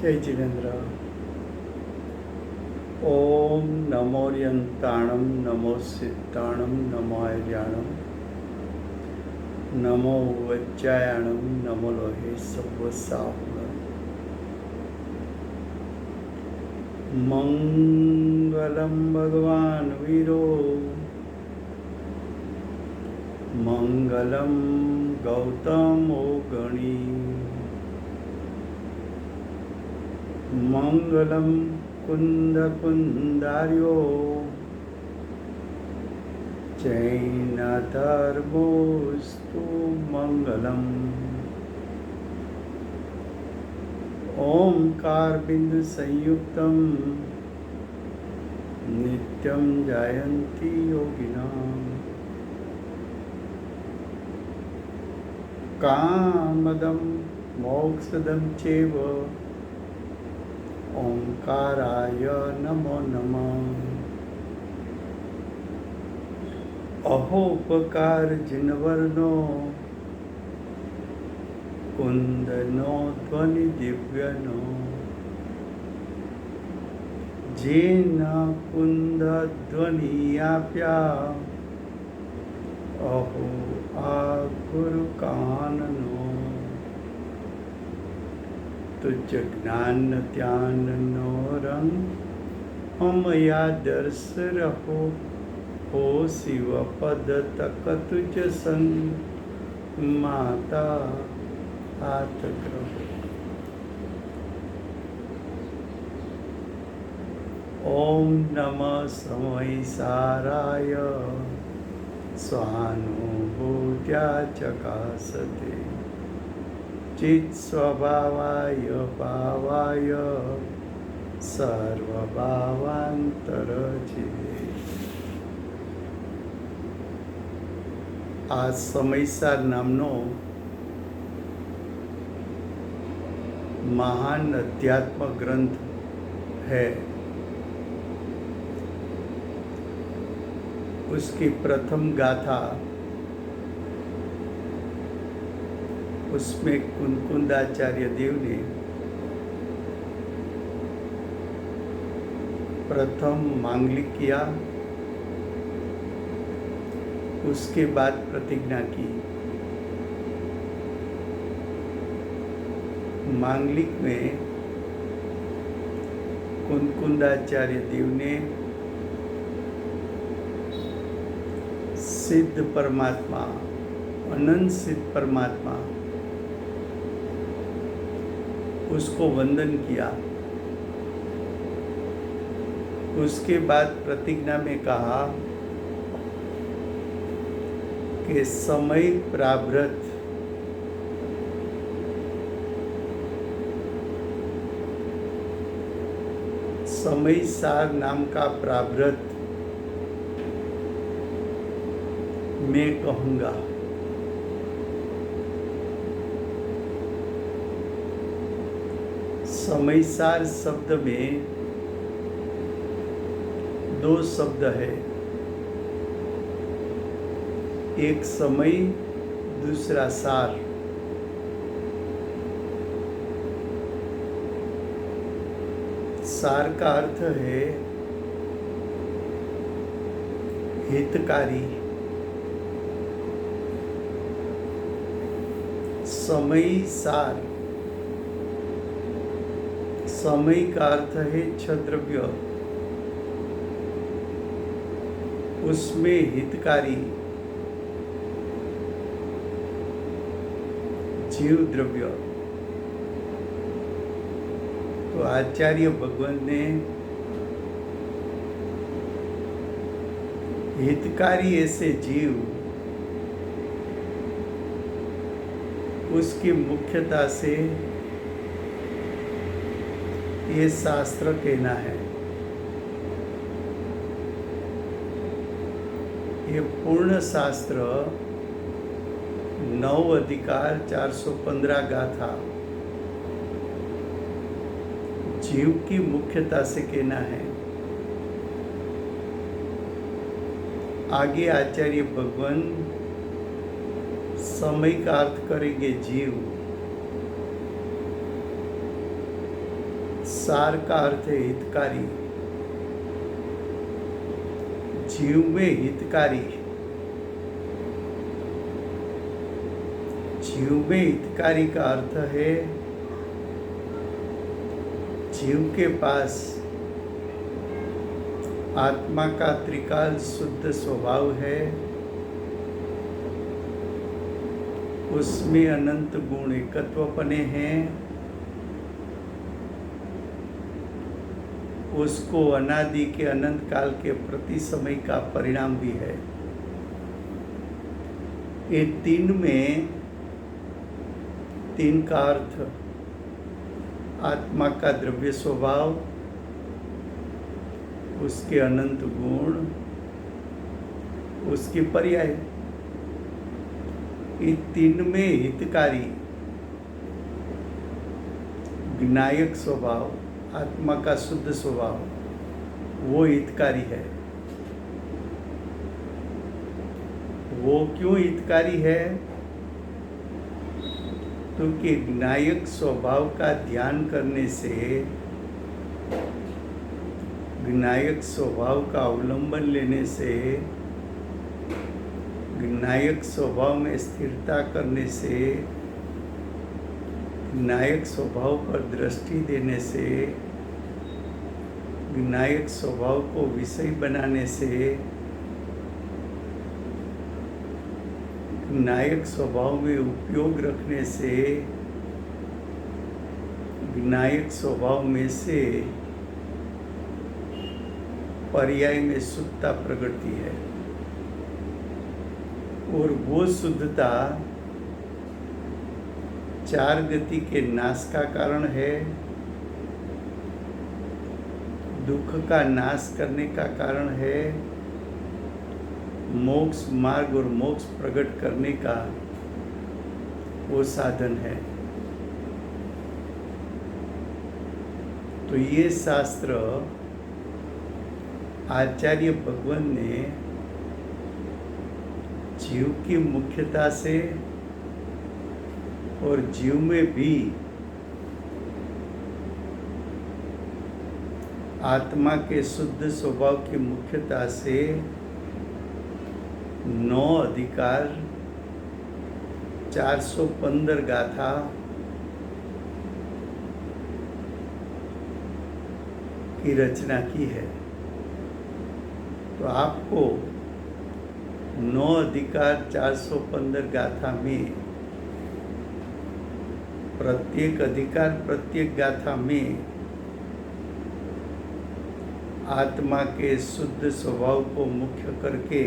जय जिनेन्द्र। ओम नमोर्यंताणम नमो सिद्धाणम नमो आर्याणम नमो वज्जायाणम नमो लोहे सवसाहुणम। मंगलम भगवान वीरो मंगलम गौतमो गणी मंगलम कुंद कुंदार्यो जैन धर्मोस्तु मंगलम। ओंकार बिंदु संयुक्तम नित्यं जायन्ति योगिनाम। कामदं मोक्षदं चैव ओंकाराय नमो नमः। अहोपकार जिनवर्णो कुंदनो ध्वनि दिव्यनो जेन कुंद ध्वनियाप्या अहो आकुरु काननो। तुझ ज्ञान ध्यान नो रंग हम या दर्श रहो हो शिव पद तक तुझ संग माता हाथ ग्रहो। ओम नमः समय साराय स्वानुभूत्या चकासते चित् स्वभावाय भावाय सर्वभावांतरचिते। આ સમયસાર નામનો महान अध्यात्म ग्रंथ है। उसकी प्रथम गाथा उसमें कुंकुंदाचार्य देव ने प्रथम मांगलिक किया, उसके बाद प्रतिज्ञा की। मांगलिक में कुंकुंदाचार्य देव ने सिद्ध परमात्मा अनंत सिद्ध परमात्मा उसको वंदन किया। उसके बाद प्रतिज्ञा में कहा कि समय प्रारब्ध समय सार नाम का प्रारब्ध मैं कहूँगा। समयसार शब्द में दो शब्द है, एक समय दूसरा सार। सार का अर्थ है हितकारी। समय सार, समय का अर्थ है क्षद्रव्य, उसमें हितकारी जीव द्रव्य। तो आचार्य भगवान ने हितकारी ऐसे जीव उसकी मुख्यता से ये शास्त्र कहना है। ये पूर्ण शास्त्र 9 अधिकार 415 गाथा जीव की मुख्यता से कहना है। आगे आचार्य भगवान समय का अर्थ करेंगे जीव। सार का अर्थ है हितकारी, जीव में हितकारी। जीव में हितकारी का अर्थ है जीव के पास आत्मा का त्रिकाल शुद्ध स्वभाव है, उसमें अनंत गुण एकत्व बने हैं, उसको अनादि के अनंत काल के प्रति समय का परिणाम भी है। ये तीन में तीन का अर्थ आत्मा का द्रव्य स्वभाव, उसके अनंत गुण, उसके पर्याय। इन तीन में हितकारी विनायक स्वभाव, आत्मा का शुद्ध स्वभाव, वो हितकारी है। वो क्यों हितकारी है? क्योंकि विनायक स्वभाव का ध्यान करने से, विनायक स्वभाव का अवलंबन लेने से, विनायक स्वभाव में स्थिरता करने से, विनायक स्वभाव पर दृष्टि देने से, विनायक स्वभाव को विषय बनाने से, विनायक स्वभाव में उपयोग रखने से, विनायक स्वभाव में से पर्याय में शुद्धता प्रगति है। और वो शुद्धता चार गति के नाश का कारण है, दुख का नाश करने का कारण है, मोक्ष मार्ग और मोक्ष प्रकट करने का वो साधन है। तो ये शास्त्र आचार्य भगवान ने जीव की मुख्यता से और जीव में भी आत्मा के शुद्ध स्वभाव की मुख्यता से 9 अधिकार 415 गाथा की रचना की है। तो आपको 9 अधिकार 415 गाथा में प्रत्येक अधिकार प्रत्येक गाथा में आत्मा के शुद्ध स्वभाव को मुख्य करके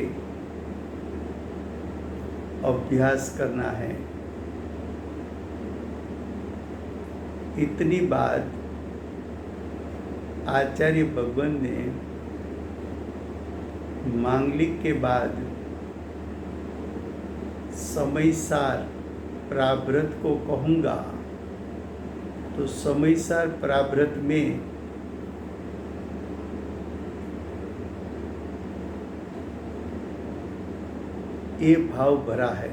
अभ्यास करना है। इतनी बात आचार्य भगवान ने मांगलिक के बाद समयसार प्रारब्ध को कहूँगा। तो समयसार प्रारब्ध में ये भाव भरा है।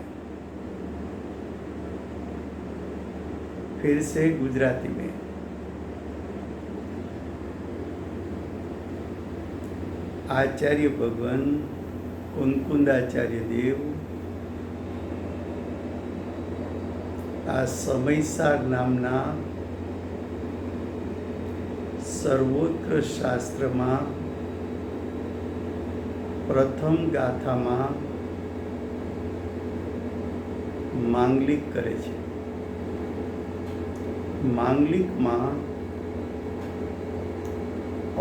फिर से गुजराती में आचार्य भगवान कुंकुंद आचार्य देव आ समयसार नामना सर्वोत्कृष्ट शास्त्र में प्रथम गाथा में मांगलिक करे छे। मांगलिक में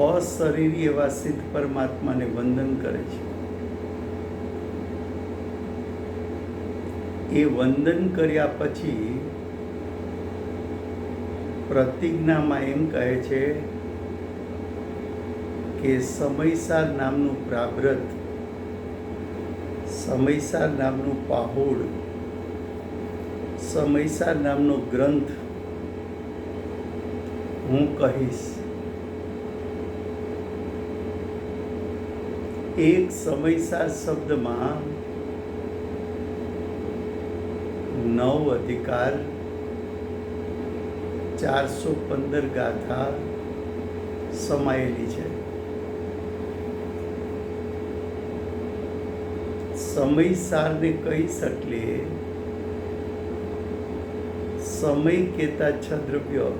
अशरीरी एवा सिद्ध परमात्मा ने वंदन करे छे। ए वंदन कर्या पछी प्रतिज्ञा में एम कहे छे के समयसार नामनु प्रारब्ध, समयसार नामनु पाहोड़, समयसार नामनो ग्रंथ हूँ कहीश। एक समयसार शब्द में 9 अधिकार 415 गाथा સમાયેલી છે. સમય સારને કહીશ એટલે સમય કહેતા 6 દ્રવ્યો,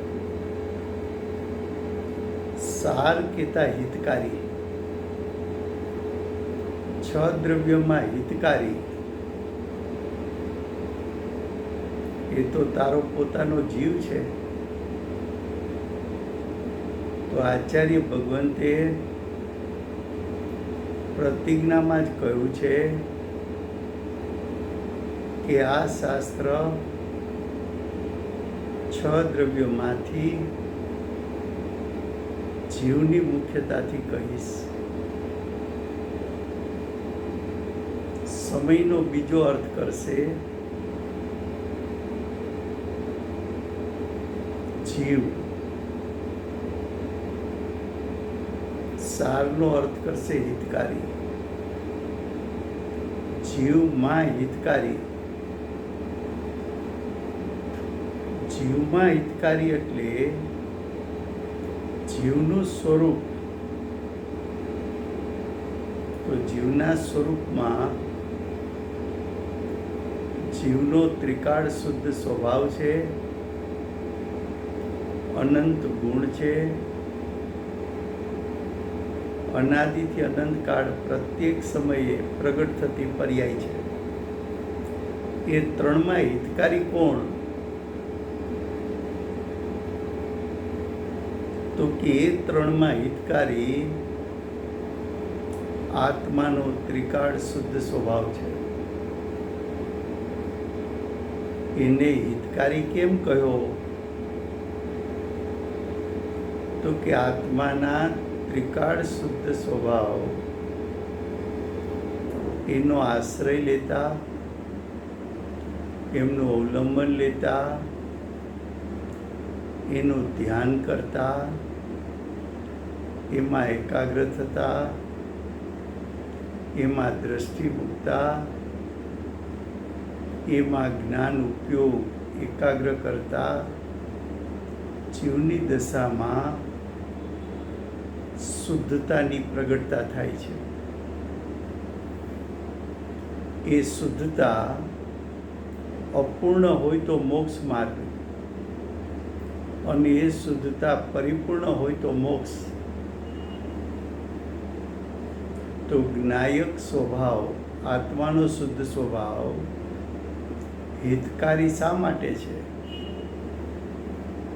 સાર કહેતા હિતકારી. 6 દ્રવ્યોમાં હિતકારી એ તો તારો પોતાનો જીવ છે. તો આચાર્ય ભગવંતે પ્રતિજ્ઞામાં જ કહ્યું છે કે આ શાસ્ત્ર 6 દ્રવ્યોમાંથી જીવની મુખ્યતાથી કહીશ. સમયનો બીજો અર્થ કરશે જીવ. સારનો અર્થ કરશે હિતકારી. જીવમાં હિતકારી. જીવમાં હિતકારી એટલે જીવનું સ્વરૂપ. તો જીવના સ્વરૂપમાં જીવનો ત્રિકાળ શુદ્ધ સ્વભાવ છે, અનંત ગુણ છે, અનાદિથી અનંતકાળ પ્રત્યેક સમયે પ્રગટ થતી પર્યાય છે. એ ત્રણમાં હિતકારી કોણ? તો કે એ ત્રણમાં હિતકારી આત્માનો ત્રિકાળ શુદ્ધ સ્વભાવ છે. એને હિતકારી કેમ કહ્યો? તો કે આત્માના ત્રિકાળ શુદ્ધ સ્વભાવ એનો આશ્રય લેતા, એમનું અવલંબન લેતા, એનું ધ્યાન કરતા, એમાં એકાગ્ર થતા, એમાં દ્રષ્ટિ મૂકતા, એમાં જ્ઞાન ઉપયોગ એકાગ્ર કરતા જીવની દશામાં શુદ્ધતાની પ્રગટતા થાય છે. એ શુદ્ધતા અપૂર્ણ હોય તો મોક્ષ માર્ગ, અને એ શુદ્ધતા પરિપૂર્ણ હોય તો મોક્ષ. તો જ્ઞાયક સ્વભાવ, આત્માનો શુદ્ધ સ્વભાવ હિતકારી શા માટે છે?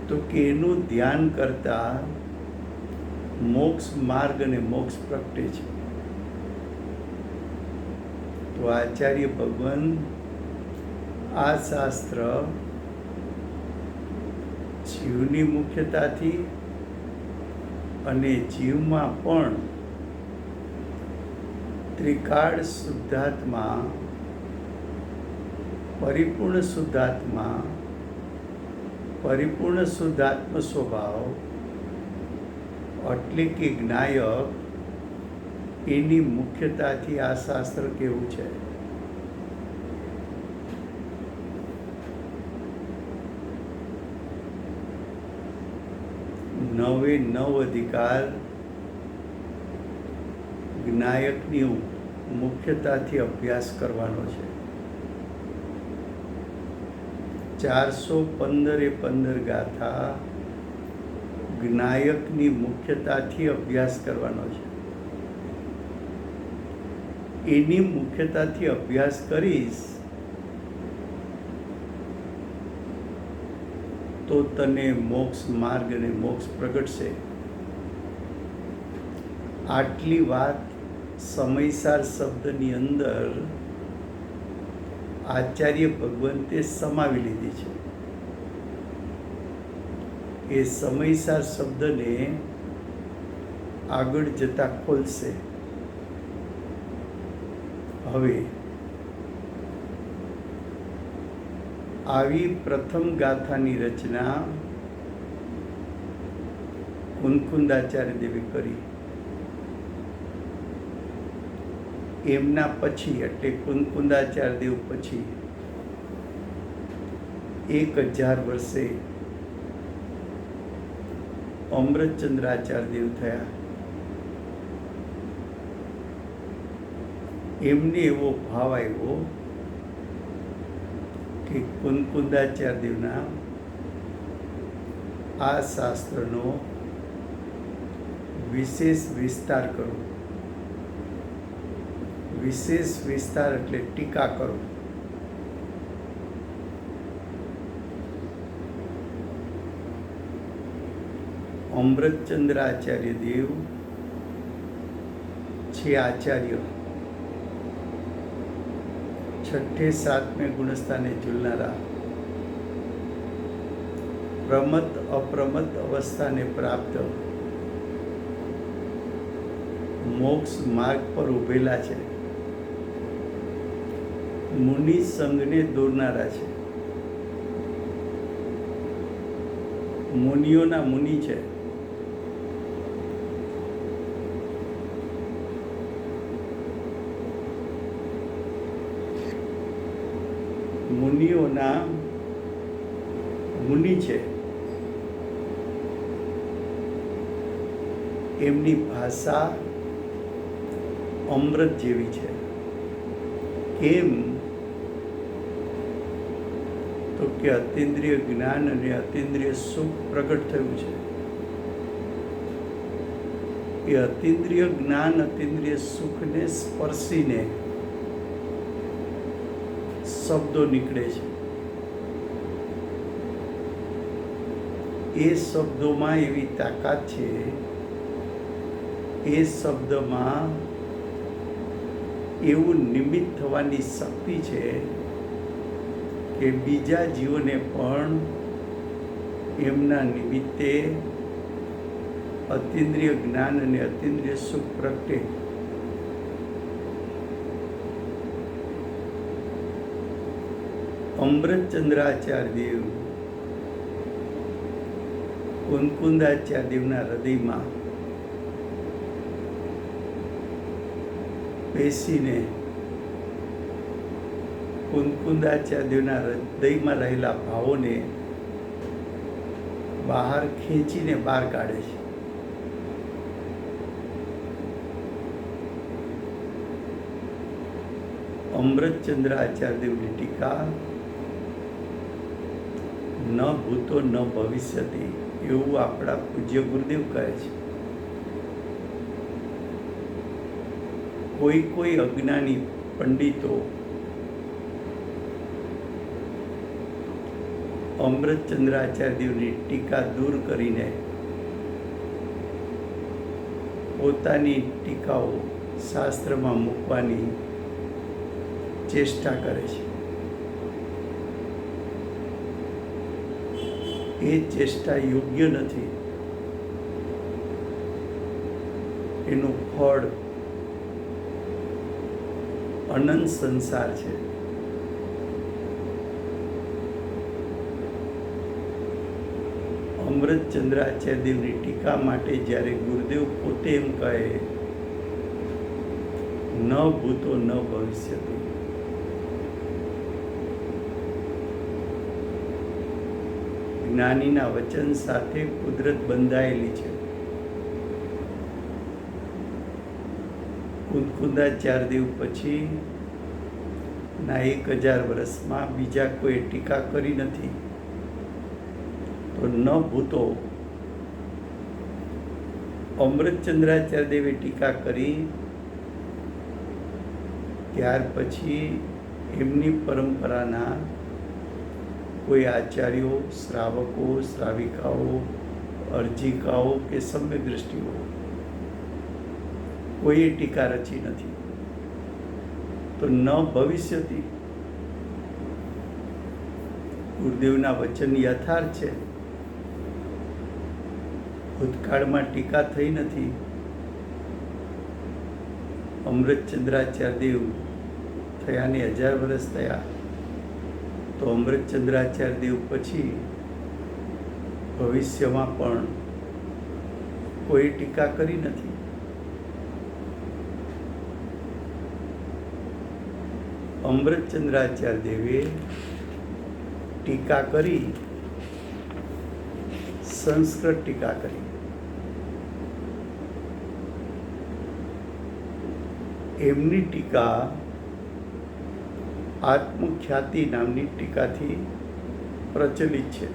તો કે એનું ધ્યાન કરતા મોક્ષ માર્ગ અને મોક્ષ પ્રગટે છે. તો આચાર્ય ભગવાન આ શાસ્ત્ર જીવની મુખ્યતાથી અને જીવમાં પણ ત્રિકાળ શુદ્ધાત્મા, પરિપૂર્ણ શુદ્ધાત્મા, પરિપૂર્ણ શુદ્ધાત્મ સ્વભાવ એટલે કે જ્ઞાયક, એની મુખ્યતાથી આ શાસ્ત્ર કેવું છે. નવે નવ અધિકાર જ્ઞાયકની મુખ્યતાથી અભ્યાસ કરવાનો છે. 415 ગાથા જ્ઞાયકની મુખ્યતાથી અભ્યાસ કરવાનો છે. એની મુખ્યતાથી અભ્યાસ કરીશ તો તને મોક્ષ માર્ગ અને મોક્ષ પ્રગટશે. આટલી વાત સમયસાર શબ્દની અંદર આચાર્ય ભગવંતે સમાવી લીધી છે. એ સમયસાર શબ્દને આગળ જતા ખોલશે. હવે આવી પ્રથમ ગાથાની રચના કુનકુંદાચાર્ય દેવે કરી. એમના પછી એટલે કુનકુંદાચાર્ય દેવ પછી 1000 વર્ષે અમૃતચંદ્રાચાર્ય દેવ થયા. એમને એવો ભાવ આવ્યો કે કુંકુંદાચાર્ય દેવના આ શાસ્ત્રનો વિશેષ વિસ્તાર કરો. વિશેષ વિસ્તાર એટલે ટીકા કરો. અમૃતચંદ્રાચાર્ય દેવ છે આચાર્ય. છઠ્ઠે સાતમે ગુણસ્થાને ઝૂલનારા, પ્રમત અપ્રમત અવસ્થાને પ્રાપ્ત મોક્ષ માર્ગ પર ઉભેલા છે. મુનિ સંઘને દોરનારા છે. મુનિઓના મુનિ છે. મુનિઓના મુનિ છે. એમની ભાષા અમૃત જેવી છે. કેમ તો કે અતિન્દ્રિય જ્ઞાન અને અતિન્દ્રિય સુખ પ્રગટ થયું છે. એ અતિન્દ્રિય જ્ઞાન અતિન્દ્રિય સુખને સ્પર્શીને શબ્દો નીકળે છે. એ શબ્દોમાં એવી તાકાત છે, એ શબ્દમાં એવું નિમિત્ત થવાની શક્તિ છે કે બીજા જીવોને પણ એમના નિમિત્તે અતિન્દ્રિય જ્ઞાન અને અતિન્દ્રિય સુખ પ્રગટે. અમૃતચંદ્રાચાર્ય દેવ કુંકુંદાચાર્ય દેવના હૃદયમાં બેસીને કુંકુંદાચાર્ય દેવના હૃદયમાં રહેલા ભાવોને બહાર ખેંચીને બહાર કાઢે છે. અમૃતચંદ્રાચાર્ય દેવની ટીકા ન ભૂતો ન ભવિષ્યતિ એવું આપણા પૂજ્ય ગુરુદેવ કહે છે. કોઈ કોઈ અજ્ઞાની પંડિતો અમૃતચંદ્રાચાર્ય દેવની ટીકા દૂર કરીને પોતાની ટીકાઓ શાસ્ત્રમાં મૂકવાની ચેષ્ટા કરે છે. એ ચેષ્ટા યોગ્ય નથી. એનું ફળ અનંત સંસાર છે. અમૃતચંદ્રાચાર્ય દેવની ટીકા માટે જ્યારે ગુરુદેવ પોતે એમ કહે ન ભૂતો ન ભવિષ્યતિ, જ્ઞાનીના વચન સાથે કુદરત બંધાયેલી છે. કુંકુંદાચાર્ય દેવ પછી ના 1000 વર્ષમાં બીજા કોઈ ટીકા કરી નથી. તો ન ભૂતો અમૃતચંદ્રાચાર્ય દેવે ટીકા કરી, ત્યાર પછી એમની પરંપરાના કોઈ આચાર્યો, શ્રાવકો, શ્રાવિકાઓ, અર્જિકાઓ કે સમ્યક દ્રષ્ટિઓ કોઈએ ટીકા રચી નથી. તો ન ભવિષ્યથી ગુરુદેવના વચન યથાર્થ છે. ભૂતકાળમાં ટીકા થઈ નથી. અમૃતચંદ્રાચાર્ય દેવ થયાને 1000 વર્ષ થયા. તો અમૃતચંદ્રાચાર્ય દેવ પછી ભવિષ્યમાં પણ કોઈ ટીકા કરી નથી. અમૃતચંદ્રાચાર્ય દેવે ટીકા કરી, સંસ્કૃત ટીકા કરી. એમની ટીકા આત્મખ્યાતિ નામની ટીકાથી प्रचलित है।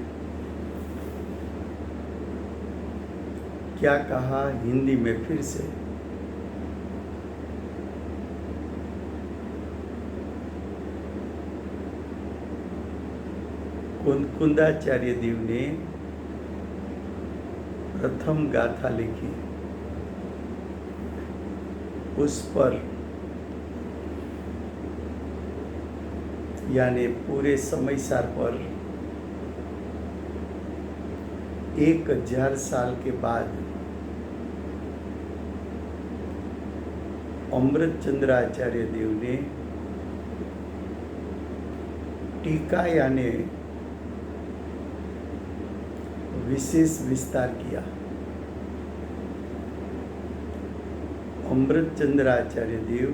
क्या कहा हिंदी में फिर से? कुंदाचार्य देव ने प्रथम गाथा लिखी, उस पर यानी पूरे समय सार पर 1000 साल के बाद अमृतचंद्र आचार्य देव ने टीका यानी विशेष विस्तार किया। अमृतचंद्र आचार्य देव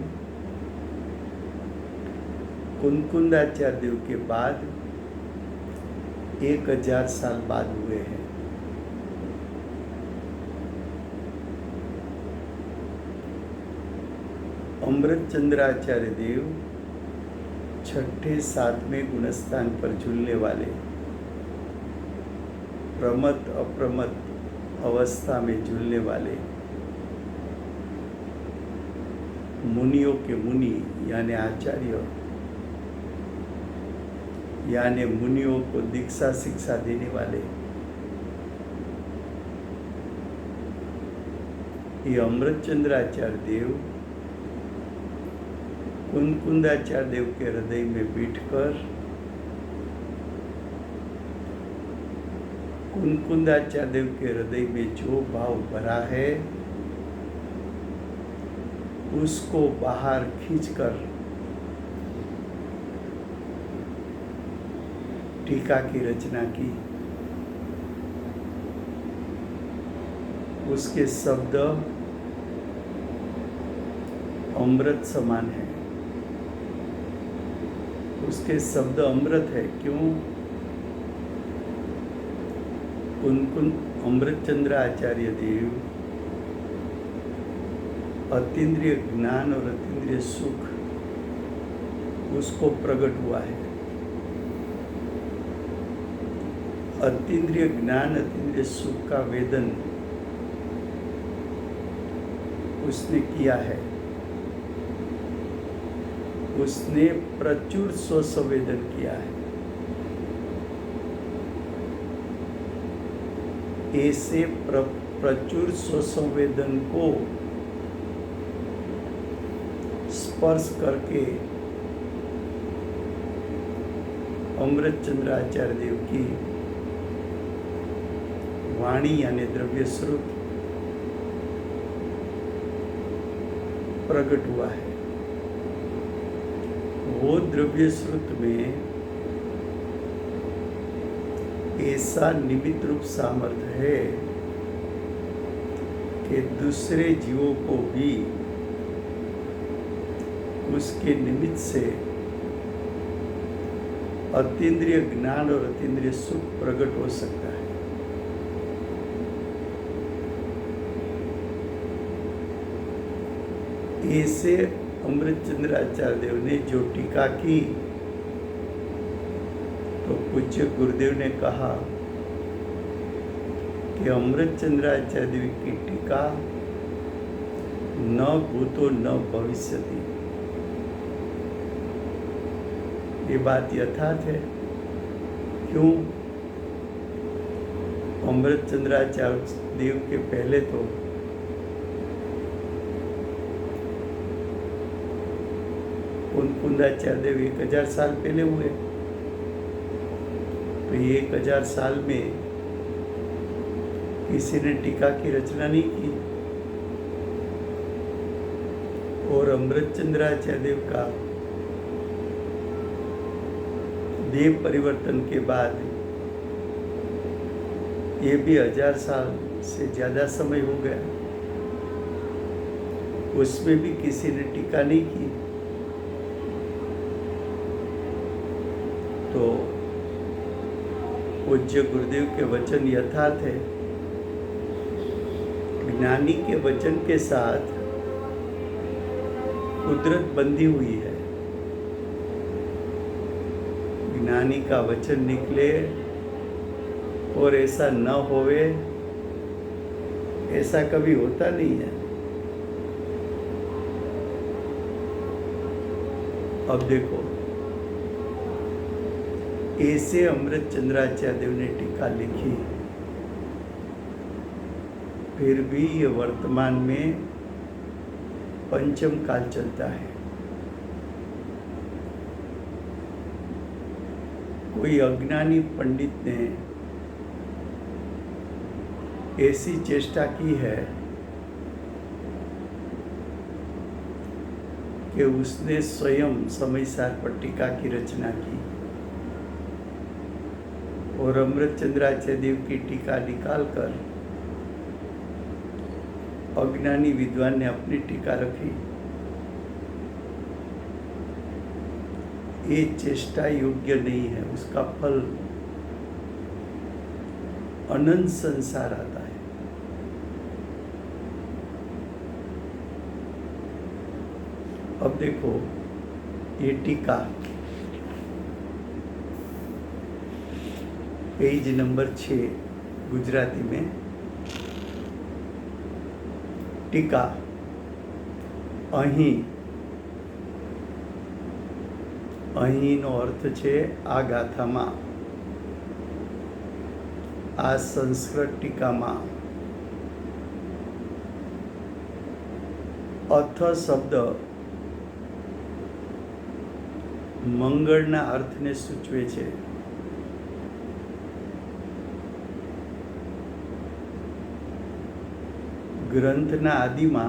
कुंदाचार्य देव के बाद 1000 साल बाद हुए हैं। अमृतचंद्राचार्य देव 6ठे-7वें गुणस्थान पर झूलने वाले प्रमत अप्रमत अवस्था में झूलने वाले मुनियों के मुनि यानी आचार्य यानी मुनियों को दीक्षा शिक्षा देने वाले ये अमृतचंद्राचार्य देव कुंदाचार्य देव के हृदय में बैठकर कुंदाचार्य देव के हृदय में जो भाव भरा है उसको बाहर खींचकर टीका की रचना की। उसके शब्द अमृत समान है, उसके शब्द अमृत है। क्यों? अमृतचंद्र आचार्य देव अतीन्द्रिय ज्ञान और अतीन्द्रिय सुख उसको प्रकट हुआ है। अतीन्द्रिय ज्ञान अतीन्द्रिय सुख का वेदन उसने किया है। उसने प्रचुर स्वसंवेदन किया है। ऐसे प्रचुर स्वसंवेदन को स्पर्श करके अमृतचंद्र आचार्य देव की वाणी यानी द्रव्य श्रुत प्रकट हुआ है। वो द्रव्य श्रुत में ऐसा निमित्त रूप सामर्थ्य है कि दूसरे जीवों को भी उसके निमित्त से अतीन्द्रिय ज्ञान और अतीन्द्रिय सुख प्रकट हो सकता है। ऐसे अमृतचंद्र आचार्य देव ने जो टीका की तो पूज्य गुरुदेव ने कहा कि अमृतचंद्र आचार्य देव की टीका न भूतो न भविष्यति। ये बात यथार्थ है। क्यों? अमृतचंद्र आचार्य देव के पहले तो कुंदाचार्य देव 1000 साल पहले हुए। तो ये 1000 साल में किसी ने टीका की रचना नहीं की। और अमृतचंद्र आचार्य देव का देव परिवर्तन के बाद ये भी 1000 साल से ज्यादा समय हो गया, उसमें भी किसी ने टीका नहीं की। तो पूज्य गुरुदेव के वचन यथार्थ है। ज्ञानी के वचन के साथ कुदरत बंधी हुई है। ज्ञानी का वचन निकले और ऐसा न होवे, ऐसा कभी होता नहीं है। अब देखो, ऐसे अमृत चंद्राचार्य देव ने टीका लिखी, फिर भी ये वर्तमान में पंचम काल चलता है। कोई अज्ञानी पंडित ने ऐसी चेष्टा की है कि उसने स्वयं समयसार पर टीका की रचना की और अमृत चंद्राचार्य देव की टीका निकालकर अज्ञानी विद्वान ने अपनी टीका रखी। ये चेष्टा योग्य नहीं है, उसका फल अनंत संसार आता है। अब देखो, ये टीका पेज नंबर 6 गुजराती में टीका અહીંનો અર્થ છે આ ગાથામાં, આ સંસ્કૃત ટીકામાં અથ શબ્દ મંગળના અર્થને સૂચવે છે। ગ્રંથના આદિમાં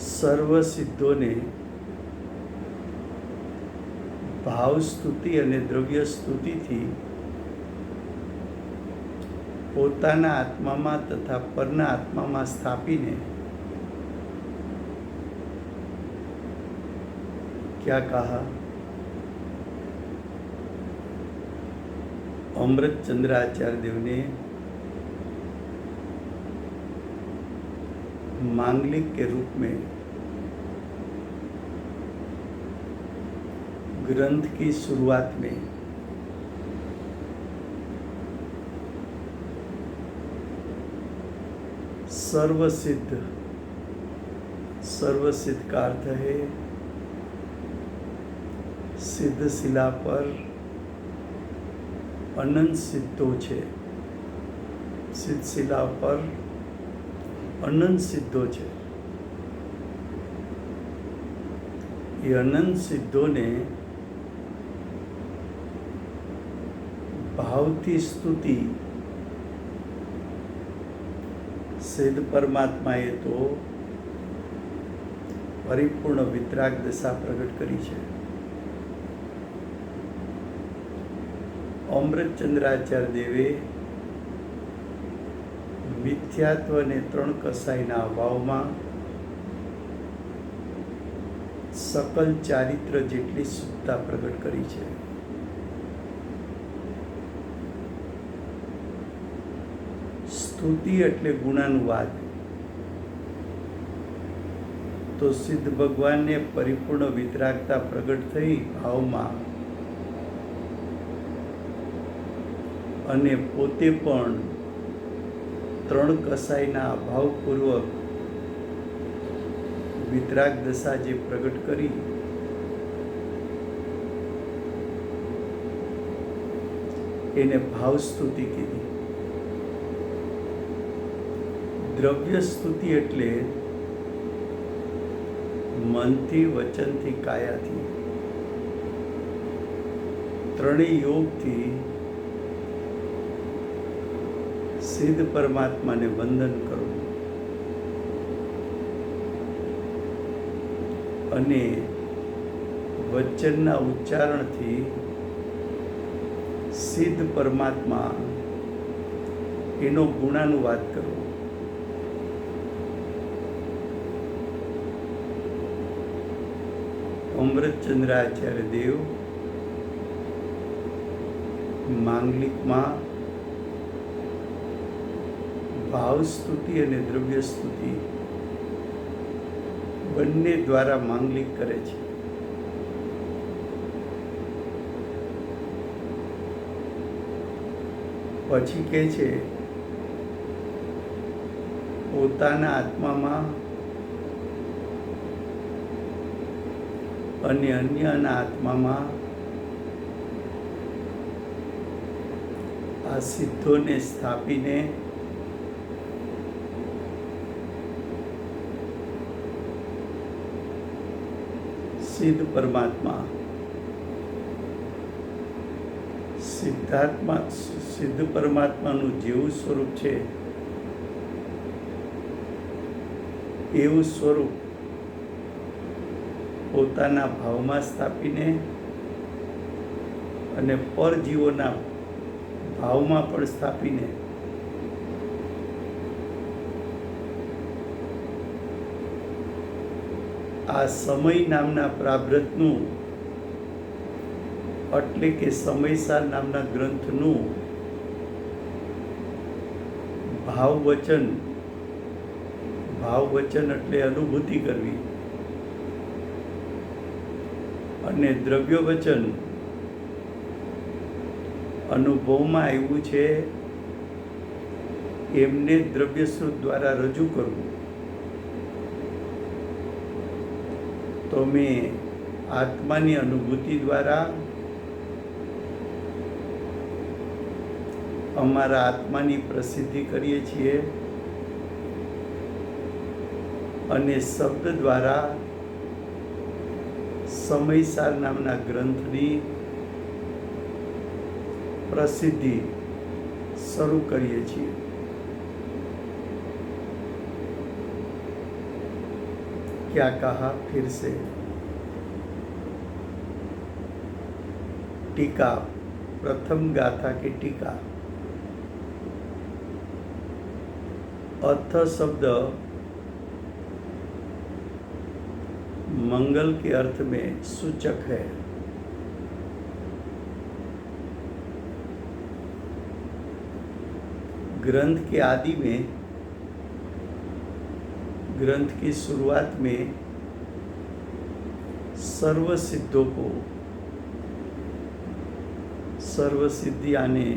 સર્વ સિદ્ધોને ભાવ સ્તુતિ અને દ્રવ્ય સ્તુતિથી પોતાના આત્મામાં તથા પરના આત્મામાં સ્થાપીને क्या कहा? अमृत चंद्राचार्य देव ने मांगलिक के रूप में ग्रंथ की शुरुआत में सर्वसिद्ध का अर्थ है सिद्ध शिला पर अनंत सिद्धो छे। सिद्ध शिला पर अनंत सिद्धो छे। ये अनंत सिद्धों ने भावती स्तुति सिद्ध परमात्माए तो परिपूर्ण वितराग दशा प्रकट करी है। अमृत चंद्राचार्य देवे मिथ्यात्व ने 3 कसाईना अभावमां सकल चारित्र जेटली शुद्धता प्रकट करी है। स्तुति एटले गुणानुवाद। तो सिद्ध भगवान ने परिपूर्ण वितरागता प्रकट थई भावमां અને પોતે પણ 3 કસાઈના અભાવપૂર્વક વિતરાગ દશા જે પ્રગટ કરી એને ભાવ સ્તુતિ કીધી। દ્રવ્ય સ્તુતિ એટલે મનથી, વચનથી, કાયાથી, ત્રણેય યોગથી सिद्ध परमात्मा ने वंदन करो अने वचनना उच्चारण थी सिद्ध परमात्मा एनो गुणानुवाद करो। अमृत चंद्राचार्य देव मांगलिक में ભાવ સ્તુતિ અને દ્રવ્ય સ્તુતિ બંને દ્વારા માંગલિક કરે છે. પછી કહે છે પોતાના આત્મામાં અને અન્યના આત્મામાં આ સિદ્ધોને સ્થાપીને સિદ્ધ પરમાત્મા સિદ્ધ પરમાત્માનું જેવું સ્વરૂપ છે એવું સ્વરૂપ પોતાના ભાવમાં સ્થાપીને અને પરજીવોના ભાવમાં પણ સ્થાપીને આ સમય નામના પ્રારબ્ધનું એટલે કે સમયસાર નામના ગ્રંથનું ભાવવચન એટલે અનુભૂતિ કરવી અને દ્રવ્ય વચન અનુભવમાં આવ્યું છે એમને દ્રવ્યશ્રુત દ્વારા રજૂ કરવું. તો મેં આત્માની અનુભૂતિ દ્વારા અમારા આત્માની પ્રસિદ્ધિ કરીએ છીએ અને શબ્દ દ્વારા સમયસાર નામના ગ્રંથની પ્રસિદ્ધિ શરૂ કરીએ છીએ. क्या कहा फिर से? टीका, प्रथम गाथा की टीका. अर्थ शब्द मंगल के अर्थ में सूचक है. ग्रंथ के आदि में, ग्रंथ की शुरुआत में सर्व सिद्धों को, सर्व सिद्धि आने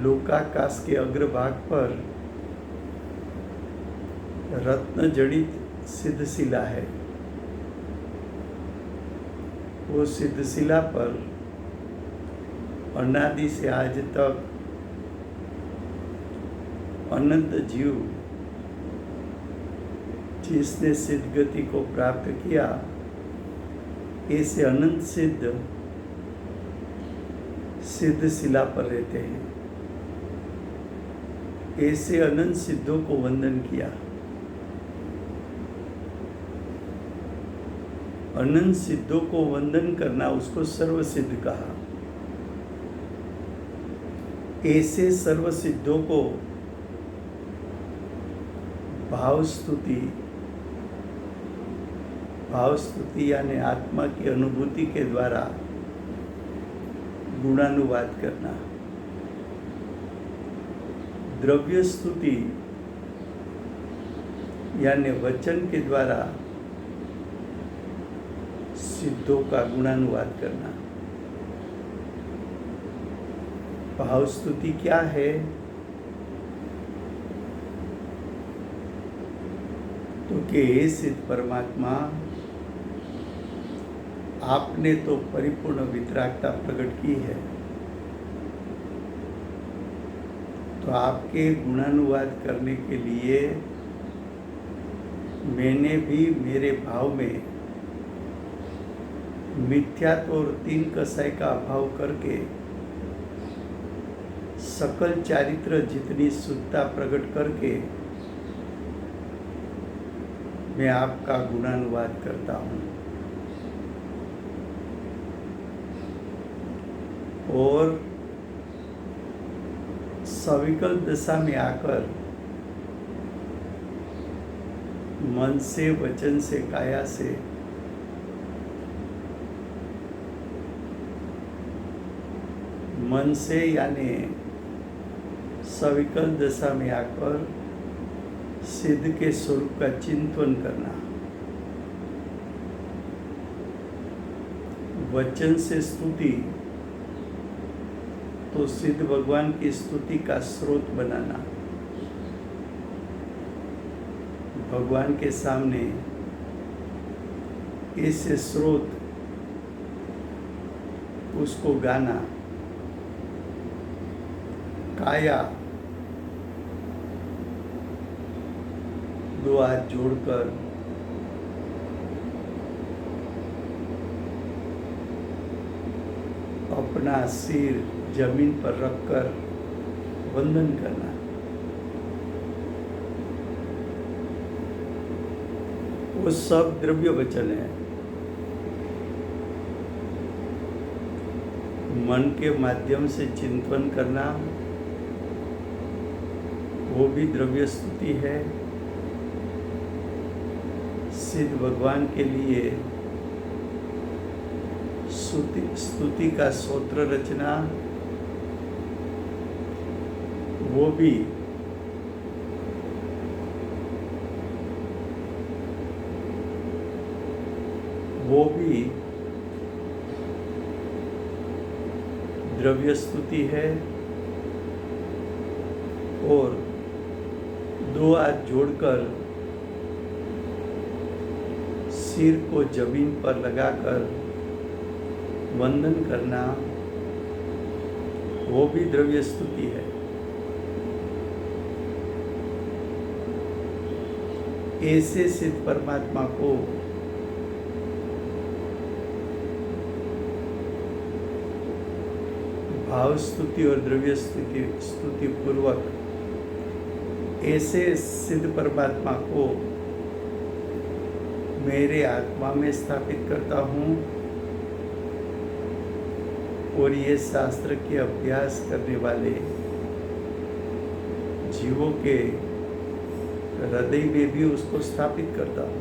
लोकाकाश के अग्रभाग पर रत्न जड़ित सिद्धशिला है. वो सिद्धशिला पर अनादि से आज तक अनंत जीव जिसने सिद्ध गति को प्राप्त किया ऐसे अनंत सिद्ध शिला पर रहते हैं. ऐसे अनंत सिद्धों को वंदन किया. अनंत सिद्धों को वंदन करना, उसको सर्व सिद्ध कहा. ऐसे सर्व सिद्धों को भाव स्तुति यानी आत्मा की अनुभूति के द्वारा गुणानुवाद करना. द्रव्य स्तुति यानी वचन के द्वारा सिद्धों का गुणानुवाद करना. भाव स्तुति क्या है? तो कि हे सिद्ध परमात्मा, आपने तो परिपूर्ण वितरागता प्रकट की है, तो आपके गुणानुवाद करने के लिए मैंने भी मेरे भाव में मिथ्यात्व और तीन कसाई का अभाव करके सकल चारित्र जितनी शुद्धता प्रकट करके मैं आपका गुणानुवाद करता हूँ. और सविकल्प दशा में आकर मन से, वचन से, काया से मन से यानी सविकल दशा में आकर सिद्ध के स्वरूप का चिंतन करना, वचन से स्तुति तो सिद्ध भगवान की स्तुति का स्रोत बनाना, भगवान के सामने इस स्रोत उसको गाना, काया दो हाथ जोड़कर अपना सिर जमीन पर रखकर वंदन करना। वो सब द्रव्य वचन है। मन के माध्यम से चिंतन करना वो भी द्रव्य स्तुति है। सिद्ध भगवान के लिए स्तुति का स्तोत्र रचना वो भी द्रव्य स्तुति है। और दो हाथ जोड़कर सिर को जमीन पर लगाकर वंदन करना वो भी द्रव्य स्तुति है। ऐसे सिद्ध परमात्मा को भाव स्तुति और द्रव्य स्तुति पूर्वक ऐसे सिद्ध परमात्मा को मेरे आत्मा में स्थापित करता हूँ और ये शास्त्र के अभ्यास करने वाले जीवों के हृदय में भी उसको स्थापित करता हूँ।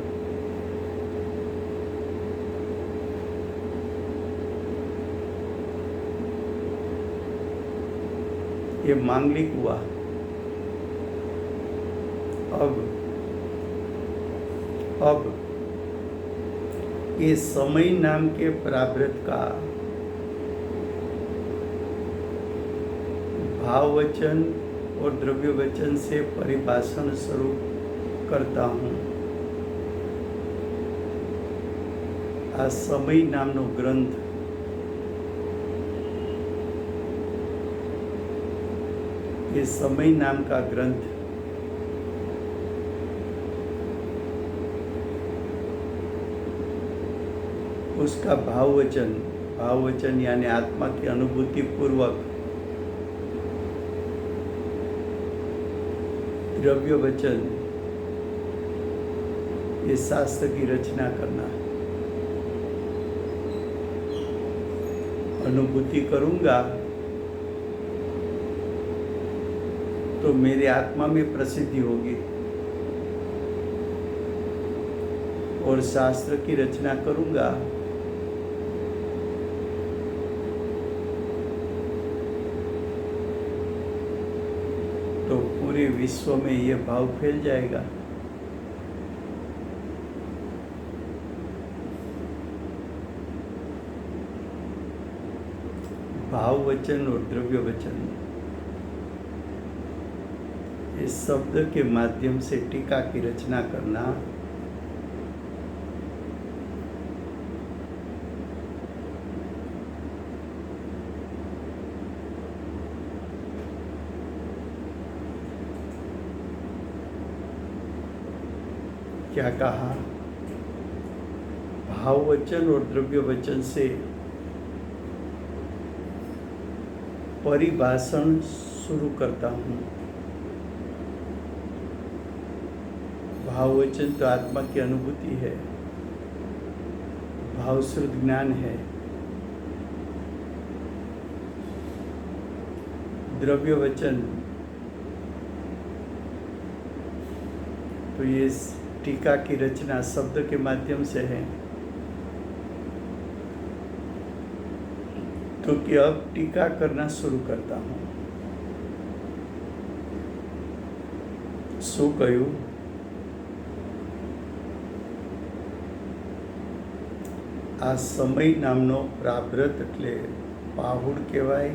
ये मांगलिक हुआ। अब ये समय नाम के प्रारब्ध का भाव वचन और द्रव्य वचन से परिभाषण स्वरूप करता हूँ। आ समय नामनो ग्रंथ ये समय नाम का ग्रंथ उसका भाव वचन यानी आत्मा की अनुभूति पूर्वक द्रव्य वचन ये शास्त्र की रचना करना। अनुभूति करूंगा तो मेरे आत्मा में प्रसिद्धि होगी और शास्त्र की रचना करूंगा तो पूरे विश्व में ये भाव फैल जाएगा। भाव वचन और द्रव्य वचन इस शब्द के माध्यम से टीका की रचना करना क्या कहा? भाव वचन और द्रव्य वचन से परिभाषण शुरू करता हूँ। भाव वचन तो आत्मा की अनुभूति है, भाव शुद्ध ज्ञान है। द्रव्य वचन तो ये टीका की रचना शब्द के माध्यम से है। क्योंकि अब टीका करना शुरू करता हूँ। શું કહ્યું? આ સમય નામનો પ્રાભ્રત એટલે પાહુડ કહેવાય,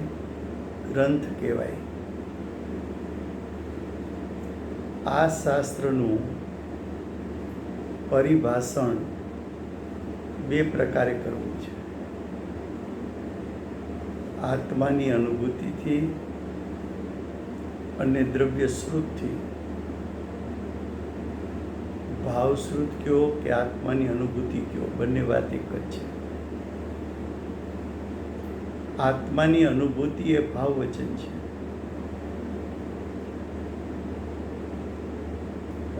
ગ્રંથ કહેવાય. આ શાસ્ત્રનું પરિભાષણ બે પ્રકારે કરવું છે. આત્માની અનુભૂતિથી અને દ્રવ્યશ્રુતથી. ભાવશ્રુત કયો કે આત્માની અનુભૂતિ કયો, બંને વાત એક જ છે. આત્માની અનુભૂતિ એ ભાવ વચન છે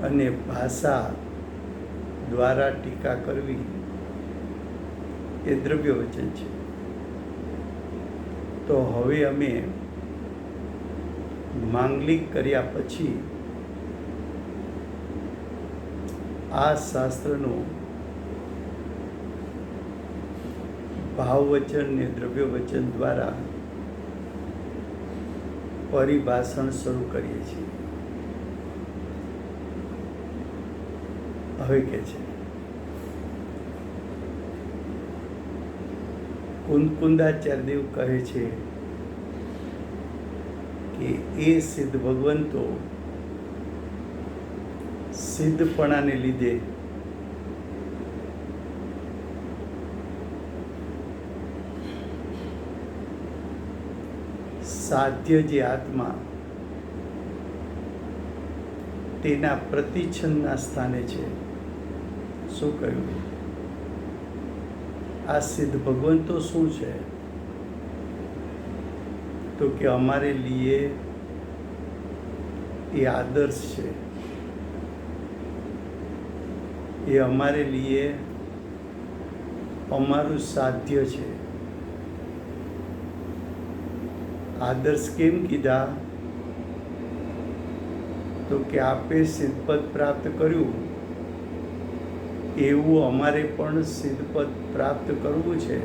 અને ભાષા દ્વારા ટીકા કરવી એ દ્રવ્ય વચન છે. તો હવે અમે માંગલિક કર્યા પછી આ શાસ્ત્રનું ભાવવચન ને દ્રવ્ય વચન દ્વારા પરિભાષણ શરૂ કરીએ છીએ. હવે કે છે કુંદકુંદાચાર્યદેવ કહે છે કે એ સિદ્ધ ભગવંતો સિદ્ધપણાને લીધે સાધ્ય જે આત્મા તેના પ્રતિચ્છન્નના સ્થાને છે. શું કહ્યું? આ સિદ્ધ ભગવંતો શું છે? તો કે અમારે લીએ એ આદર્શ છે, એ અમારે લીએ અમારું સાધ્ય છે. આદર્શ કેમ કીધા? તો કે આપે સિદ્ધપદ પ્રાપ્ત કર્યું એવું અમારે પણ સિદ્ધપદ પ્રાપ્ત કરવું છે,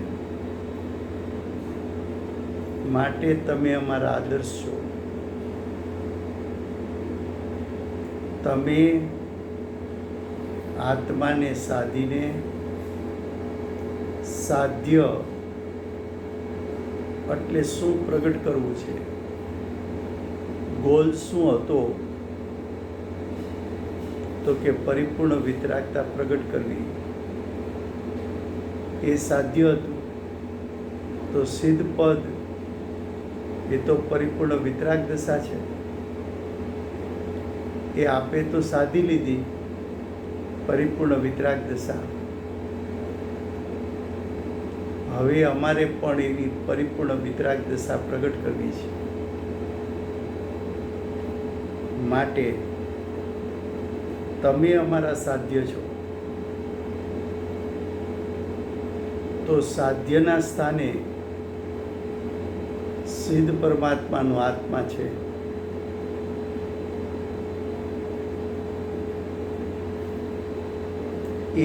માટે તમે અમારા આદર્શ છો. તમે આત્માને સાધીને સાધ્ય એટલે શું પ્રગટ કરવું છે, ગોલ શું હતો? તો કે પરિપૂર્ણ વિતરાગતા પ્રગટ કરવી એ સાધ્ય હતું. તો સિદ્ધ પદ એ તો પરિપૂર્ણ વિતરાગ દશા છે, એ આપે તો સાધી લીધી પરિપૂર્ણ વિતરાગ દશા. હવે અમારે પણ એવી પરિપૂર્ણ વિતરાગ દશા પ્રગટ કરવી છે, માટે તમે અમારા સાધ્ય છો. તો સાધ્યના સ્થાને સિદ્ધ પરમાત્માનો આત્મા છે.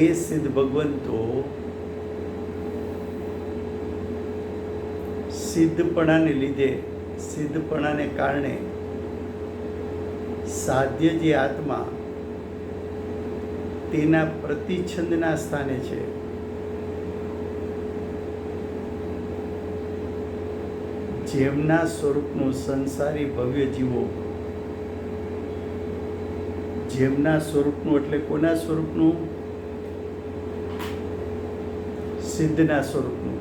એ સિદ્ધ ભગવંતો સિદ્ધપણાને લીધે, સિદ્ધપણાને કારણે સાધ્ય જે આત્મા તેના પ્રતિચ્છંદના સ્થાને છે. જેમના સ્વરૂપનું સંસારી ભવ્ય જીવો, જેમના સ્વરૂપનું એટલે કોના સ્વરૂપનું? સિદ્ધના સ્વરૂપનું.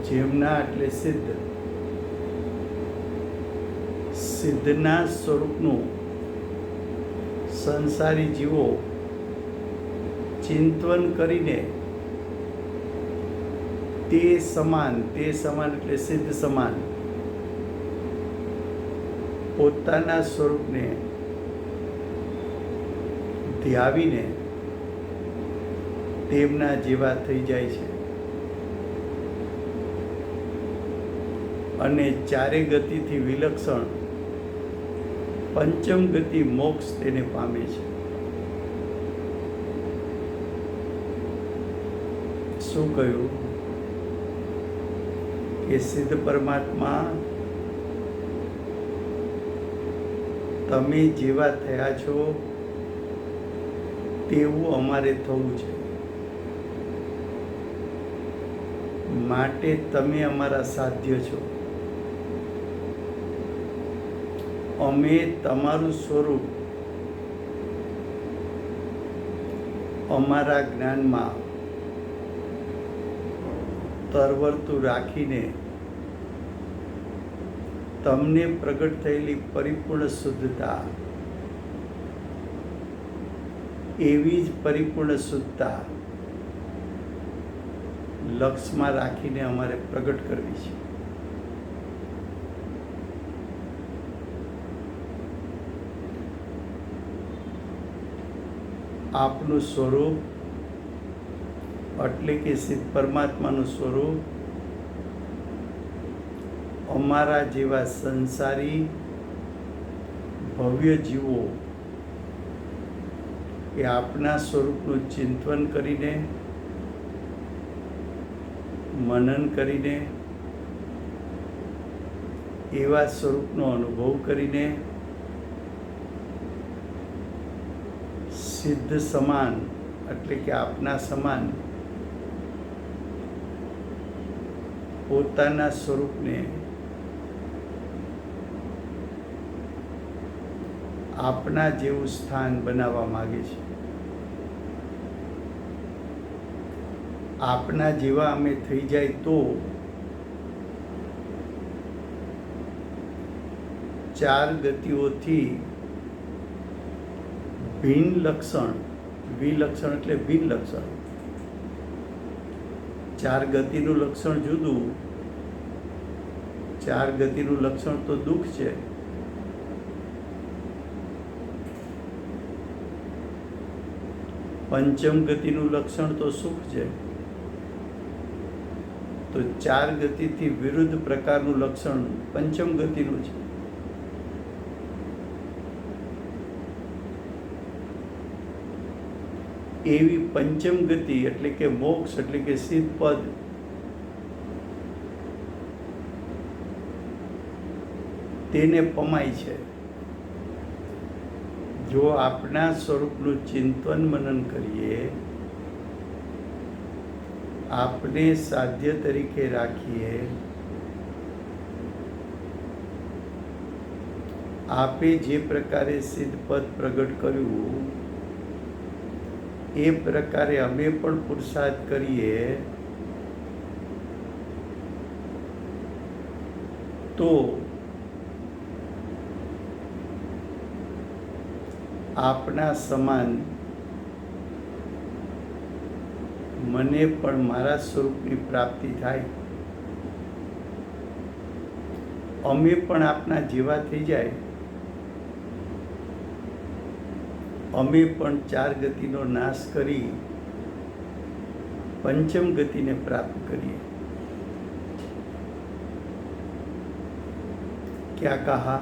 જેમના એટલે સિદ્ધ, સિદ્ધના સ્વરૂપનું સંસારી જીવો ચિંતન કરીને તે સમાન એટલે સિદ્ધ સમાન પોતાના સ્વરૂપને ધ્યાવીને તેમના જેવા થઈ જાય છે અને ચારે ગતિથી વિલક્ષણ પંચમ ગતિ મોક્ષ તેને પામે છે. શું કહ્યું? કે સિદ્ધ પરમાત્મા તમે જેવા થયા છો તેવું અમારે થવું છે, માટે તમે અમારા સાધ્ય છો. અમે તમારું સ્વરૂપ અમારા જ્ઞાનમાં તરવરતું રાખીને તમને પ્રગટ થયેલી પરિપૂર્ણ શુદ્ધતા, એવી જ પરિપૂર્ણ શુદ્ધતા લક્ષમાં રાખીને અમારે પ્રગટ કરવી છે. આપનું સ્વરૂપ એટલે કે સિદ્ધ પરમાત્માનું સ્વરૂપ અમારા જેવા સંસારી ભવ્ય જીવો એ આપના સ્વરૂપનું ચિંતન કરીને, મનન કરીને, એવા સ્વરૂપનો અનુભવ કરીને સિદ્ધ સમાન એટલે કે આપના સમાન પોતાના સ્વરૂપને આપના જેવું સ્થાન બનાવવા માગે છે. આપના જેવા અમે થઈ જાય તો 4 ગતિઓથી ભિન્ન લક્ષણ, વિલક્ષણ એટલે ભિન્ન લક્ષણ. 4 ગતિનું લક્ષણ જુદું, 4 ગતિનું લક્ષણ તો દુઃખ છે. પંચમ ગતિનું લક્ષણ તો સુખ છે. તો 4 ગતિથી વિરુદ્ધ પ્રકારનું લક્ષણ પંચમ ગતિનું છે. એવી પંચમ ગતિ એટલે કે મોક્ષ એટલે કે સિદ્ધ પદ તેને પમાય છે જો આપના સ્વરૂપનું ચિંતન મનન કરીએ, આપને સાધ્ય તરીકે રાખીએ, આપે જે પ્રકારે સિદ્ધ પદ પ્રગટ કર્યું એ પ્રકારે અમે પણ પુરુષાર્થ કરીએ તો આપના સમાન મને પણ મારા સ્વરૂપની પ્રાપ્તિ થાય, અમે પણ આપના જેવા થઈ જાય, અમે પણ 4 ગતિનો નાશ કરી પંચમ ગતિને પ્રાપ્ત કરીએ. क्या कहा?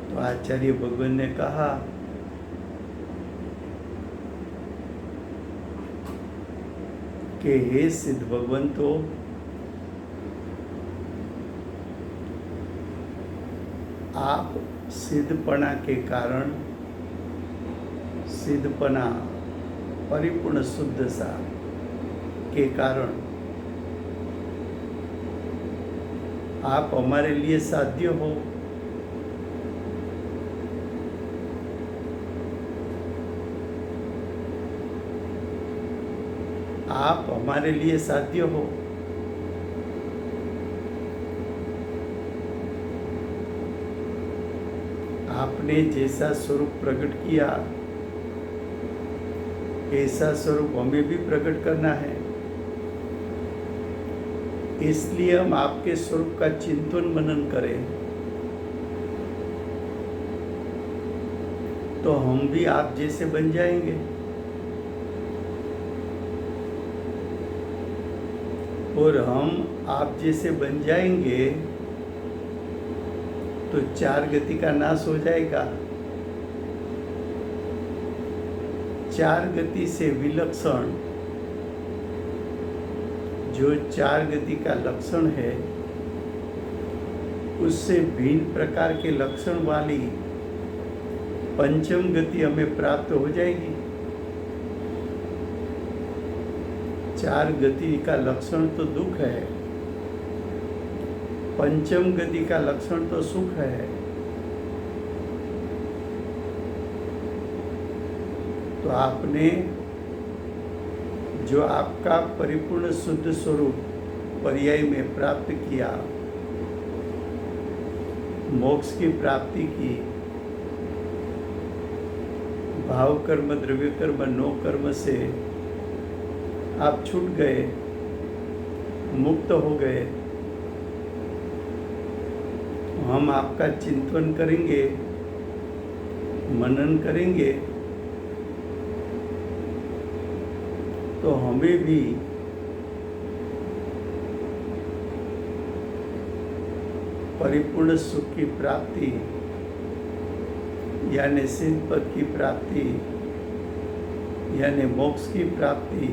तो आचार्य भगवान ने कहा कि हे सिद्ध भगवंतो, आप सिद्धपना के कारण, सिद्धपना परिपूर्ण शुद्धता के कारण आप हमारे लिए साध्य हो. आप हमारे लिए साध्य हो. आपने जैसा स्वरूप प्रकट किया ऐसा स्वरूप हमें भी प्रकट करना है. इसलिए हम आपके स्वरूप का चिंतन मनन करें तो हम भी आप जैसे बन जाएंगे. और हम आप जैसे बन जाएंगे तो 4 गति का नाश हो जाएगा. 4 गति से विलक्षण जो 4 गति का लक्षण है उससे भिन्न प्रकार के लक्षण वाली पंचम गति हमें प्राप्त हो जाएगी। 4 गति का लक्षण तो दुख है, पंचम गति का लक्षण तो सुख है। तो आपने जो आपका परिपूर्ण शुद्ध स्वरूप पर्याय में प्राप्त किया, मोक्ष की प्राप्ति की, भाव कर्म द्रव्य कर्म नो कर्म से आप छूट गए, मुक्त हो गए। हम आपका चिंतन करेंगे, मनन करेंगे, तो हमें भी परिपूर्ण सुख की प्राप्ति यानी सिद्ध पद की प्राप्ति यानी मोक्ष की प्राप्ति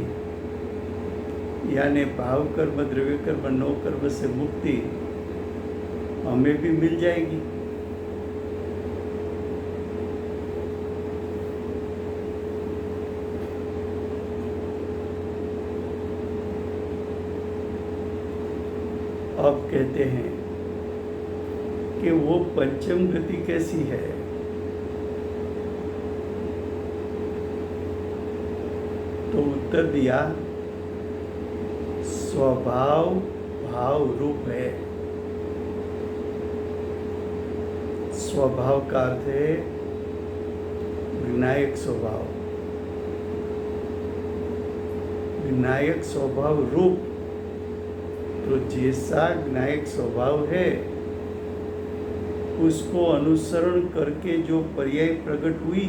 यानी भाव कर्म द्रव्य कर्म नो कर्म से मुक्ति हमें भी मिल जाएगी। अब कहते हैं कि वो पंचम गति कैसी है। तो उत्तर दिया, स्वभाव भाव रूप है। स्वभाव का अर्थ है विनायक स्वभाव, विनायक स्वभाव रूप। तो जैसा विनायक स्वभाव है उसको अनुसरण करके जो पर्याय प्रकट हुई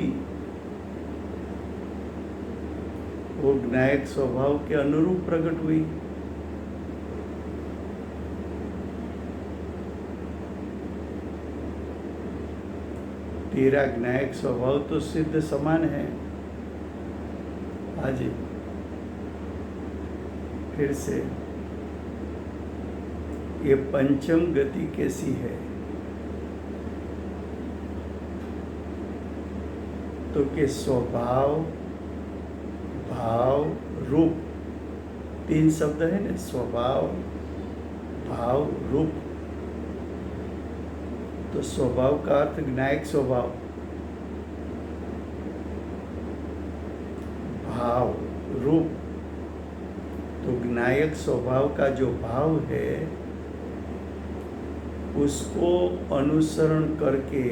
वो विनायक स्वभाव के अनुरूप प्रकट हुई। तेरा विनायक स्वभाव तो सिद्ध समान है। आज फिर से ये पंचम गति कैसी है। तो के स्वभाव भाव रूप 3 शब्द है ना, स्वभाव भाव रूप। तो स्वभाव का अर्थ विनायक स्वभाव, भाव रूप। तो विनायक स्वभाव का जो भाव है उसको अनुसरण करके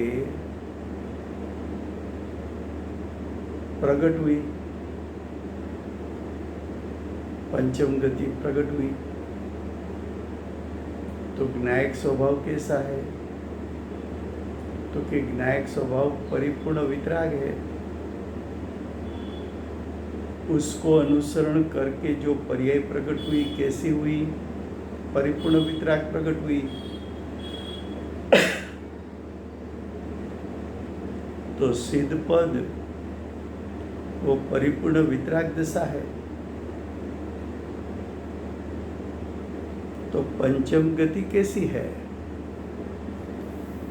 प्रकट हुई पंचम गति प्रकट हुई। तो विनायक स्वभाव कैसा है। तो कि विनायक स्वभाव परिपूर्ण वितराग है। उसको अनुसरण करके जो पर्याय प्रकट हुई कैसी हुई, परिपूर्ण वितराग प्रकट हुई। तो सिद्ध पद वो परिपूर्ण वितराग दशा है। तो पंचम गति कैसी है।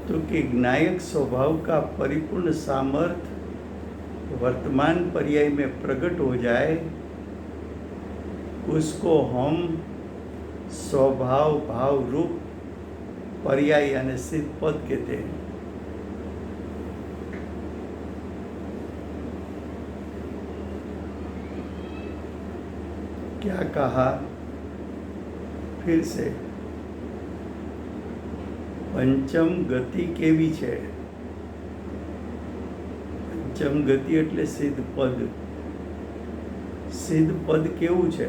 तो कि विनायक स्वभाव का परिपूर्ण सामर्थ्य वर्तमान पर्याय में प्रकट हो जाए उसको हम स्वभाव भाव रूप पर्याय यानी सिद्ध पद कहते हैं। क्या कहा फिर से, पंचम गति केवी છે। पंचम गति એટલે સિદ્ધ પદ। સિદ્ધ પદ કેવું છે।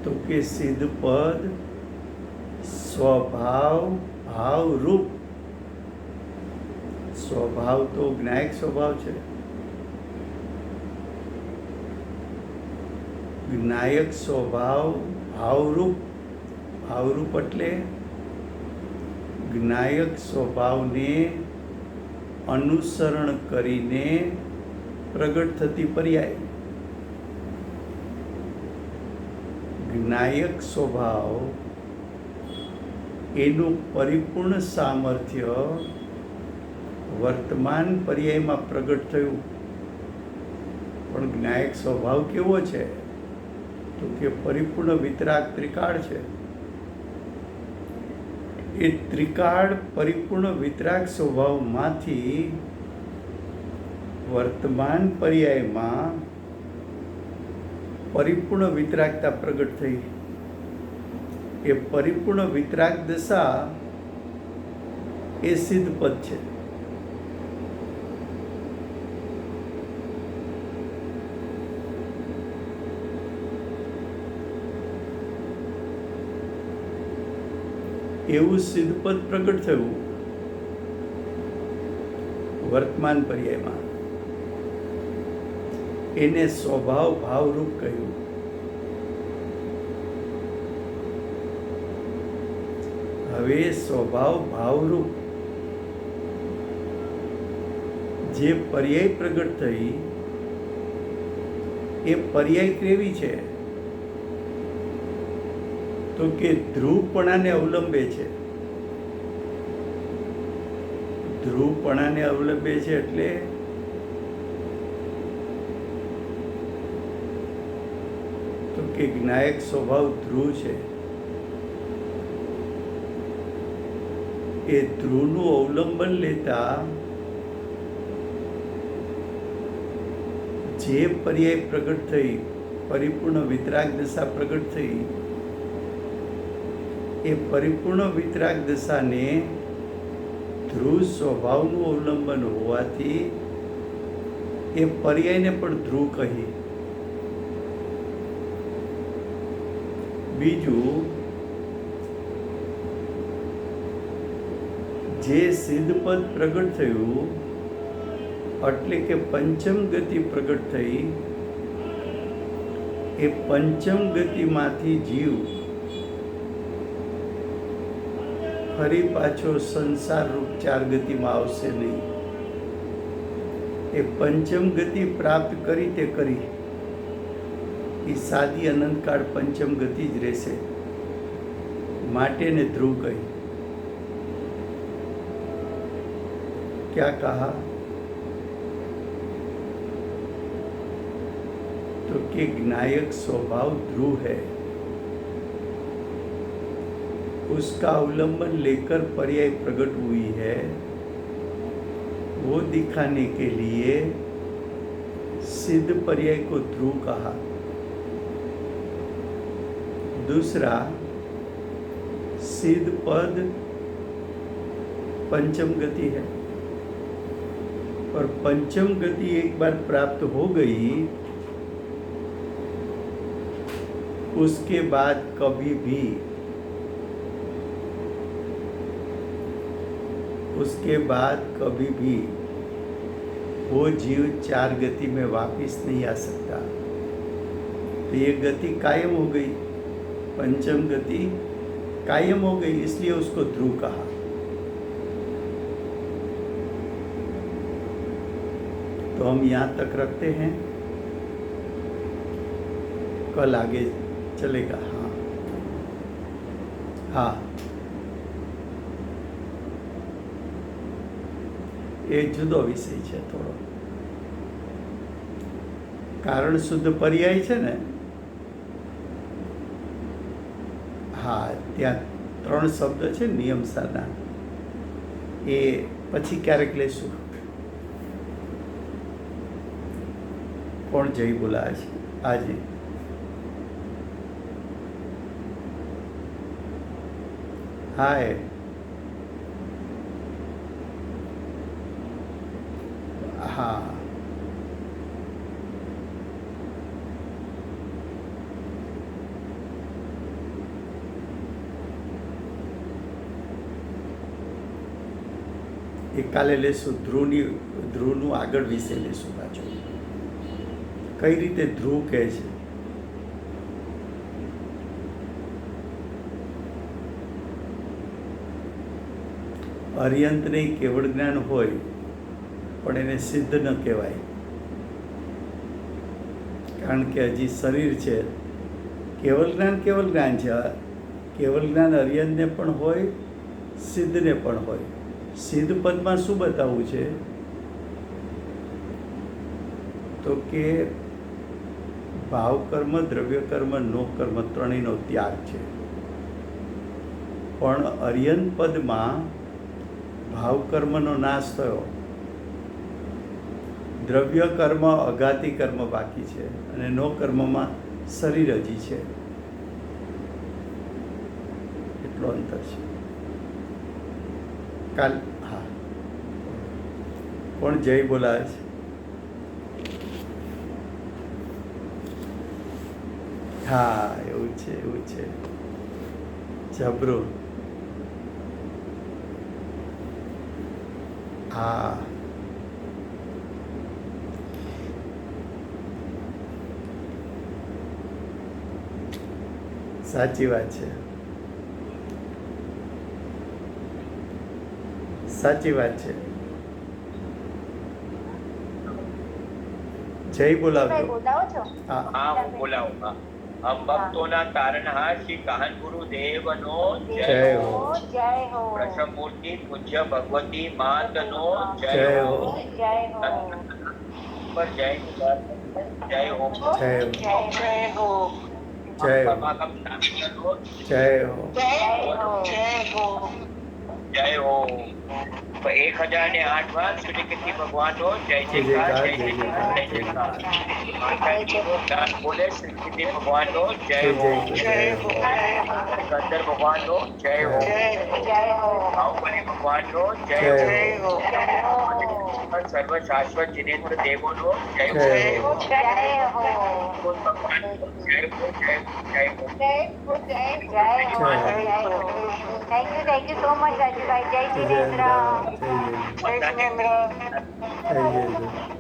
તો કે સિદ્ધ પદ સ્વભાવ ભાવ રૂપ। સ્વભાવ તો જ્ઞાયક સ્વભાવ છે। વિનાયક સ્વભાવ ભાવરૂપ। ભાવરૂપ એટલે વિનાયક સ્વભાવને અનુસરણ કરીને પ્રગટ થતી પર્યાય। વિનાયક સ્વભાવ એનું પરિપૂર્ણ સામર્થ્ય વર્તમાન પર્યાયમાં પ્રગટ થયું. પણ જ્ઞાયક સ્વભાવ કેવો છે? તો કે પરિપૂર્ણ વિતરાગ ત્રિકાળ છે. એ ત્રિકાળ પરિપૂર્ણ વિતરાગ સ્વભાવમાંથી વર્તમાન પર્યાયમાં પરિપૂર્ણ વિતરાગતા પ્રગટ થઈ. એ પરિપૂર્ણ વિતરાગ દશા એ સિદ્ધ પદ છે. એવું સિદ્ધ પદ પ્રગટ થયું વર્તમાન પર્યાયમાં. એને સ્વભાવ ભાવરૂપ કહ્યું. હવે સ્વભાવ ભાવરૂપ જે પર્યાય પ્રગટ થઈ એ પર્યાય કેવી છે? તો કે ધ્રુવપણાને અવલંબે છે. ધ્રુવપણાને અવલંબે છે એટલે તો કે જ્ઞાયક સ્વભાવ ધ્રુવ છે. એ ધ્રુવનું અવલંબન લેતા જે પર્યાય પ્રગટ થઈ, પરિપૂર્ણ વિતરાગ દશા પ્રગટ થઈ, એ પરિપૂર્ણ વિતરાગ દશાને ધ્રુવ સ્વભાવનું અવલંબન હોવાથી એ પર્યાયને પણ ધ્રુવ કહી. બીજું, જે સિદ્ધ પદ પ્રગટ થયું એટલે કે પંચમ ગતિ પ્રગટ થઈ, એ પંચમ ગતિમાંથી જીવ ફરી પાછો સંસાર રૂપ ચાર ગતિમાં આવશે નહીં. એ પંચમ ગતિ પ્રાપ્ત કરી તે કરી, એ સાદી અનંતકાળ પંચમ ગતિ જ રહેશે. માટે ને ધ્રુવ કહી. क्या कहा? तो कि ज्ञायक स्वभाव ध्रुव है, उसका अवलंबन लेकर पर्याय प्रकट हुई है, वो दिखाने के लिए सिद्ध पर्याय को ध्रुव कहा. दूसरा, सिद्ध पद पंचम गति है और पंचम गति एक बार प्राप्त हो गई, उसके बाद कभी भी वो जीव चार गति में वापिस नहीं आ सकता. तो ये गति कायम हो गई, पंचम गति कायम हो गई, इसलिए उसको ध्रुव कहा. तो हम यहाँ तक रखते हैं, कल आगे चलेगा. हाँ, એ જુદો વિષય છે થોડો. કારણ શુદ્ધ પર્યાય છે ને, હા, ત્યાં 3 શબ્દ છે નિયમ સારના, એ પછી ક્યારેક લેશું. કોણ જય બોલાવે છે આજે? હાય, હા, એ કાલે લેશું. ધ્રુવનું આગળ વિશે લેશું પાછું, કઈ રીતે ધ્રુવ કહે છે. અર્યંત નહીં, કેવળ જ્ઞાન હોય પણ એને સિદ્ધ ન કહેવાય, કારણ કે હજી શરીર છે. કેવલ જ્ઞાન છે, કેવલ જ્ઞાન અરિયનને પણ હોય, સિદ્ધને પણ હોય. સિદ્ધ પદમાં શું બતાવવું છે? તો કે ભાવ કર્મ, દ્રવ્ય કર્મ, નો કર્મ ત્રણેયનો ત્યાગ છે. પણ અરિયન પદમાં ભાવ કર્મનો નાશ થયો, દ્રવ્ય કર્મ, અઘાતી કર્મ બાકી છે, અને નો કર્મમાં શરીર હજી છે. એટલો અંતર છે. હા, કોણ જય બોલાવે છે? હા, એવું છે, એવું છે. જબરું. હા, સાચી વાત છે, સાચી વાત છે. જય બોલાવજો. હા, હું બોલાવું. હમ ભક્તોના તારણહાર શ્રી કાહન ગુરુદેવનો જય હો. પ્રસમૂર્તિ પૂજ્ય ભગવતી માતનો જય હો. પર જય જય હો. જય હો. જય હો. સમાગમ શાસ્ત્રનો જય હો. જય હો. 1008 વાર શ્રી કૃષ્ણ ભગવાનનો જય જયકાર, જય જયકાર, જય જયકાર. માતાજીનો દાન બોલે શ્રી કૃષ્ણ ભગવાનનો જય હો. ગંધર ભગવાનનો જય હો. બાહુબલી ભગવાનનો જય હો. સર્વ શાશ્વત જિનેન્દ્ર દેવોનો જય હો. ભગવાનનો જય હો, જય હો, જય હો. Thank you so much, Rajubai. Jai જય Jinendra. જય જય. Jai Jinendra. જય જય.